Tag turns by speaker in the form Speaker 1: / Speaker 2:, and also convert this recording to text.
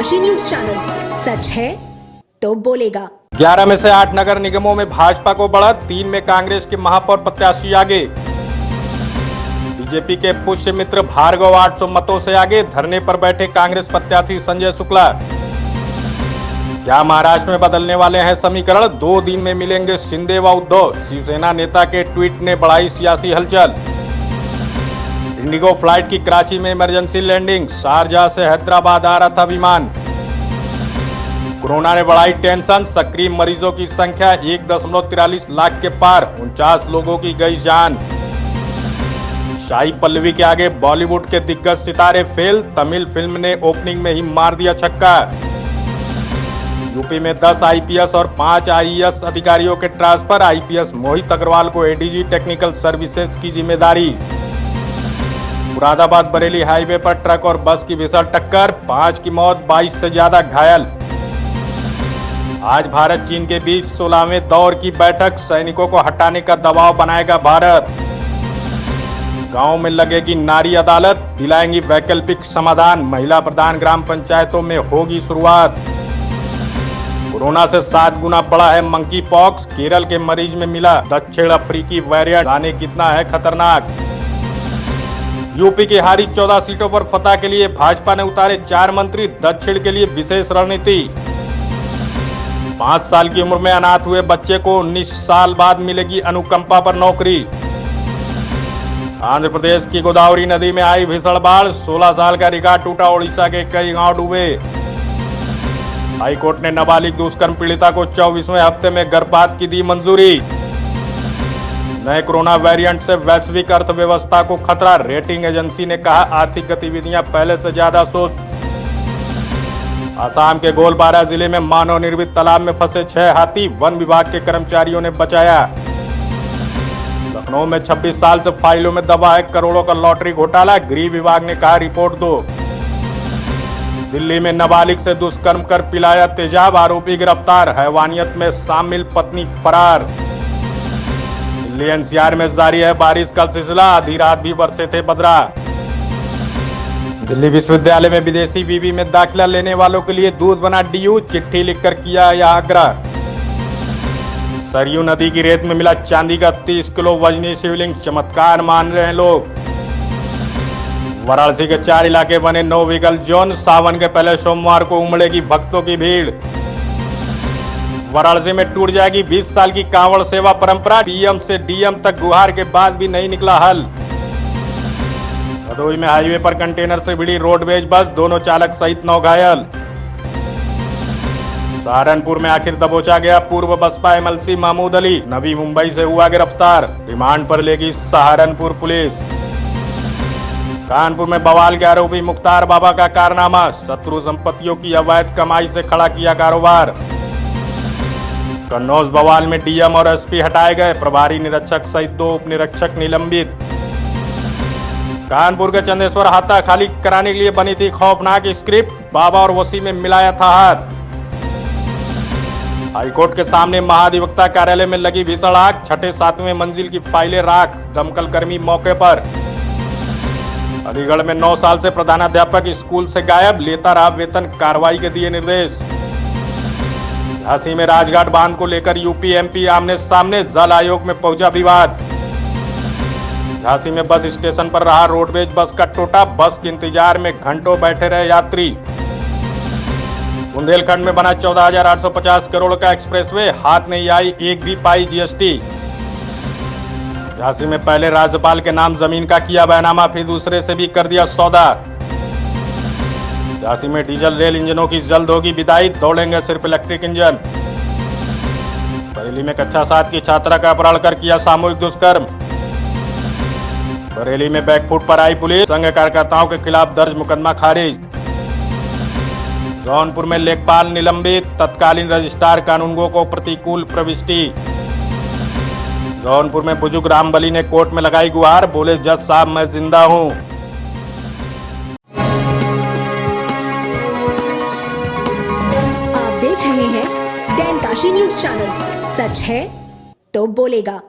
Speaker 1: Kashi news channel, सच है तो बोलेगा।
Speaker 2: 11 में से 8 नगर निगमों में भाजपा को बढ़त, 3 में कांग्रेस के महापौर प्रत्याशी आगे। बीजेपी के पुष्य मित्र भार्गव 800 मतों से आगे, धरने पर बैठे कांग्रेस प्रत्याशी संजय शुक्ला। क्या महाराष्ट्र में बदलने वाले हैं समीकरण, 2 दिन में मिलेंगे शिंदे व उद्धव, शिवसेना नेता के ट्वीट ने बढ़ाई सियासी हलचल। इंडिगो फ्लाइट की कराची में इमरजेंसी लैंडिंग, शारजाह से हैदराबाद आ रहा था विमान। कोरोना ने बढ़ाई टेंशन, सक्रिय मरीजों की संख्या 1.43 लाख के पार, 49 लोगों की गई जान। शाही पल्लवी के आगे बॉलीवुड के दिग्गज सितारे फेल, तमिल फिल्म ने ओपनिंग में ही मार दिया छक्का। यूपी में 10 आईपीएस और 5 आईएएस अधिकारियों के ट्रांसफर, आईपीएस मोहित अग्रवाल को एडीजी टेक्निकल सर्विसेज की जिम्मेदारी। मुरादाबाद बरेली हाईवे पर ट्रक और बस की भीषण टक्कर, 5 की मौत, 22 से ज्यादा घायल। आज भारत चीन के बीच 16वें दौर की बैठक, सैनिकों को हटाने का दबाव बनाएगा भारत। गांव में लगेगी नारी अदालत, दिलाएंगी वैकल्पिक समाधान, महिला प्रधान ग्राम पंचायतों में होगी शुरुआत। कोरोना से 7 गुना बढ़ा है मंकी पॉक्स, केरल के मरीज में मिला दक्षिण अफ्रीकी वेरिएंट, जाने कितना है खतरनाक। यूपी की हारी 14 सीटों पर फतह के लिए भाजपा ने उतारे 4 मंत्री, दक्षिण के लिए विशेष रणनीति। 5 साल की उम्र में अनाथ हुए बच्चे को 19 साल बाद मिलेगी अनुकंपा पर नौकरी। आंध्र प्रदेश की गोदावरी नदी में आई भीषण बाढ़, 16 साल का रिकॉर्ड टूटा, ओडिशा के कई गांव डूबे। हाईकोर्ट ने नाबालिग दुष्कर्म पीड़िता को 24वें हफ्ते में गर्भपात की दी मंजूरी। नए कोरोना वेरिएंट से वैश्विक अर्थव्यवस्था को खतरा, रेटिंग एजेंसी ने कहा आर्थिक गतिविधियां पहले से ज्यादा सुस्त। असम के गोलपारा जिले में मानव निर्मित तालाब में फंसे 6 हाथी, वन विभाग के कर्मचारियों ने बचाया। लखनऊ में 26 साल से फाइलों में दबा है करोड़ों का लॉटरी घोटाला, गृह विभाग ने कहा रिपोर्ट दो। दिल्ली में नाबालिग से दुष्कर्म कर पिलाया तेजाब, आरोपी गिरफ्तार, हैवानियत में शामिल पत्नी फरार। दिल्ली एनसीआर में जारी है बारिश का सिलसिला, आधी रात भी बरसे थे बदरा। दिल्ली विश्वविद्यालय में विदेशी बीवी में दाखिला लेने वालों के लिए दूध बना डीयू, चिट्ठी लिखकर किया यह आग्रह। सरयू नदी की रेत में मिला चांदी का 30 किलो वजनी शिवलिंग, चमत्कार मान रहे हैं लोग। वाराणसी के 4 इलाके बने नो व्हीकल जोन, सावन के पहले सोमवार को उमड़ेगी भक्तों की भीड़। वाराणसी में टूट जाएगी 20 साल की कांवड़ सेवा परंपरा, पीएम से डीएम तक गुहार के बाद भी नहीं निकला हल। भदोही में हाईवे पर कंटेनर से भिड़ी रोडवेज बस, दोनों चालक सहित 9 घायल। सहारनपुर में आखिर दबोचा गया पूर्व बसपा एमएलसी महमूद अली, नवी मुंबई से हुआ गिरफ्तार, रिमांड पर लेगी सहारनपुर पुलिस। कानपुर में बवाल के आरोपी मुख्तार बाबा का कारनामा, शत्रु संपत्तियों की अवैध कमाई से खड़ा किया कारोबार। कन्नौज बवाल में डीएम और एसपी हटाए गए, प्रभारी निरीक्षक सहित 2 उप निरीक्षक निलंबित। कानपुर के चंदेश्वर हाथा खाली कराने के लिए बनी थी खौफनाक स्क्रिप्ट, बाबा और वसी में मिलाया था हाथ। हाईकोर्ट के सामने महाधिवक्ता कार्यालय में लगी भीषण आग, 6-7वें मंजिल की फाइलें राख, दमकल कर्मी मौके पर। अलीगढ़ में 9 साल से प्रधानाध्यापक स्कूल से गायब, लेता रहा वेतन, कार्रवाई के दिए निर्देश। झांसी में राजघाट बांध को लेकर यूपी एमपी आमने सामने, जल आयोग में पहुंचा विवाद। झांसी में बस स्टेशन पर रहा रोडवेज बस का टोटा, बस के इंतजार में घंटों बैठे रहे यात्री। बुंदेलखंड में बना 14,850 करोड़ का एक्सप्रेसवे, हाथ नहीं आई एक भी पाई जीएसटी। झांसी में पहले राज्यपाल के नाम जमीन का किया बैनामा, फिर दूसरे से भी कर दिया सौदा। झांसी में डीजल रेल इंजनों की जल्द होगी विदाई, दौड़ेंगे सिर्फ इलेक्ट्रिक इंजन। बरेली में कक्षा 7 की छात्रा का अपहरण कर किया सामूहिक दुष्कर्म। बरेली में बैकफुट पर आई पुलिस, संघ कार्यकर्ताओं के खिलाफ दर्ज मुकदमा खारिज। जौनपुर में लेखपाल निलंबित, तत्कालीन रजिस्ट्रार कानूनगो को प्रतिकूल प्रविष्टि। जौनपुर में बुजुर्ग रामबली ने कोर्ट में लगाई गुहार, बोले जज साहब मैं जिंदा हूं।
Speaker 1: आप देख रहे हैं डैन काशी न्यूज चैनल, सच है तो बोलेगा।